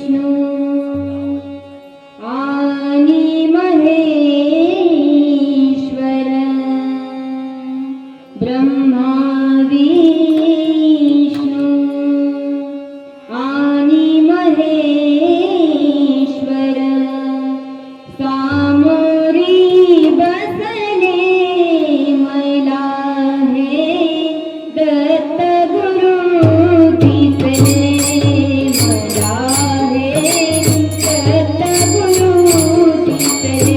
विष्णू आणि महेश्वर ब्रह्मा विष्णू आणि महेश्वर सामोरी बसले मला हे दत्त गुरु दिसले मला हे दत्त गुरु दिसले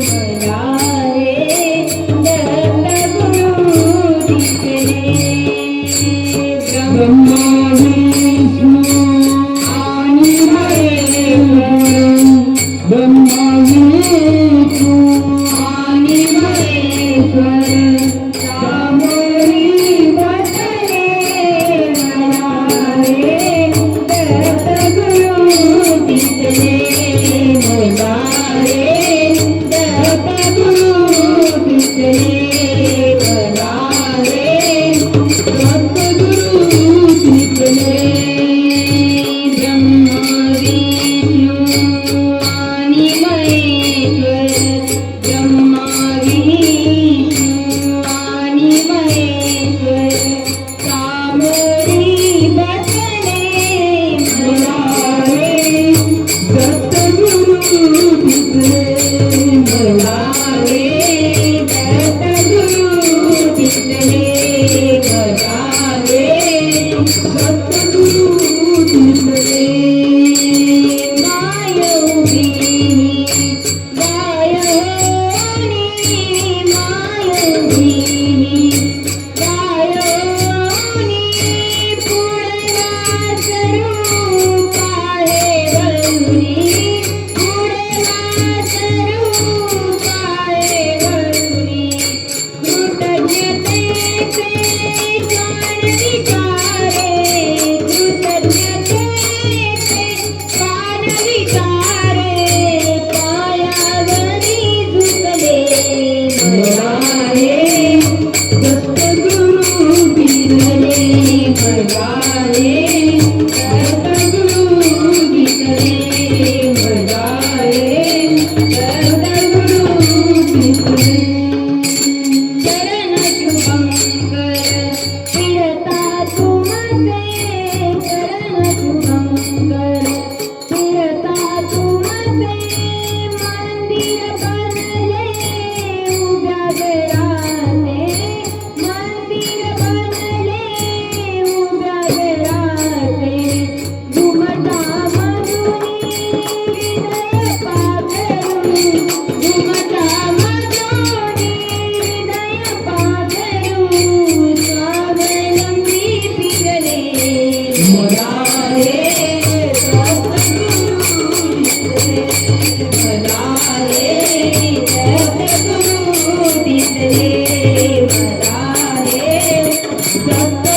मला हे दत्त गुरु दिसले ब्रह्मा विष्णू आणि महेश्वर ब्रह्मा विष्णू आणि महेश्वर सामोरी बसले मला हे दत्त गुरु दिसले मला हे दत्त गुरु दिसले मला हे दत्त गुरु दिसले ब्रह्मा विष्णू आणि महेश्वर ब्रह्मा विष्णू आणि महेश्वर सामोरी बसले मला हे दत्त गुरु दिसले मला हे दत्त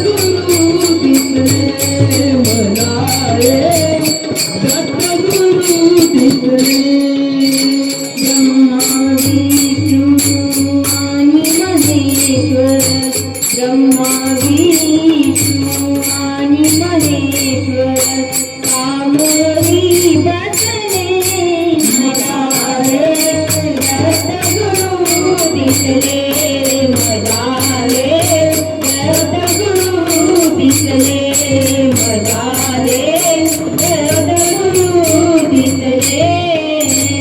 गुरु दिसले मला हे दत्त गुरु दिसले ब्रह्मा विष्णू आणि महेश्वर सामोरी बसले मला हे दत्त गुरु दिसले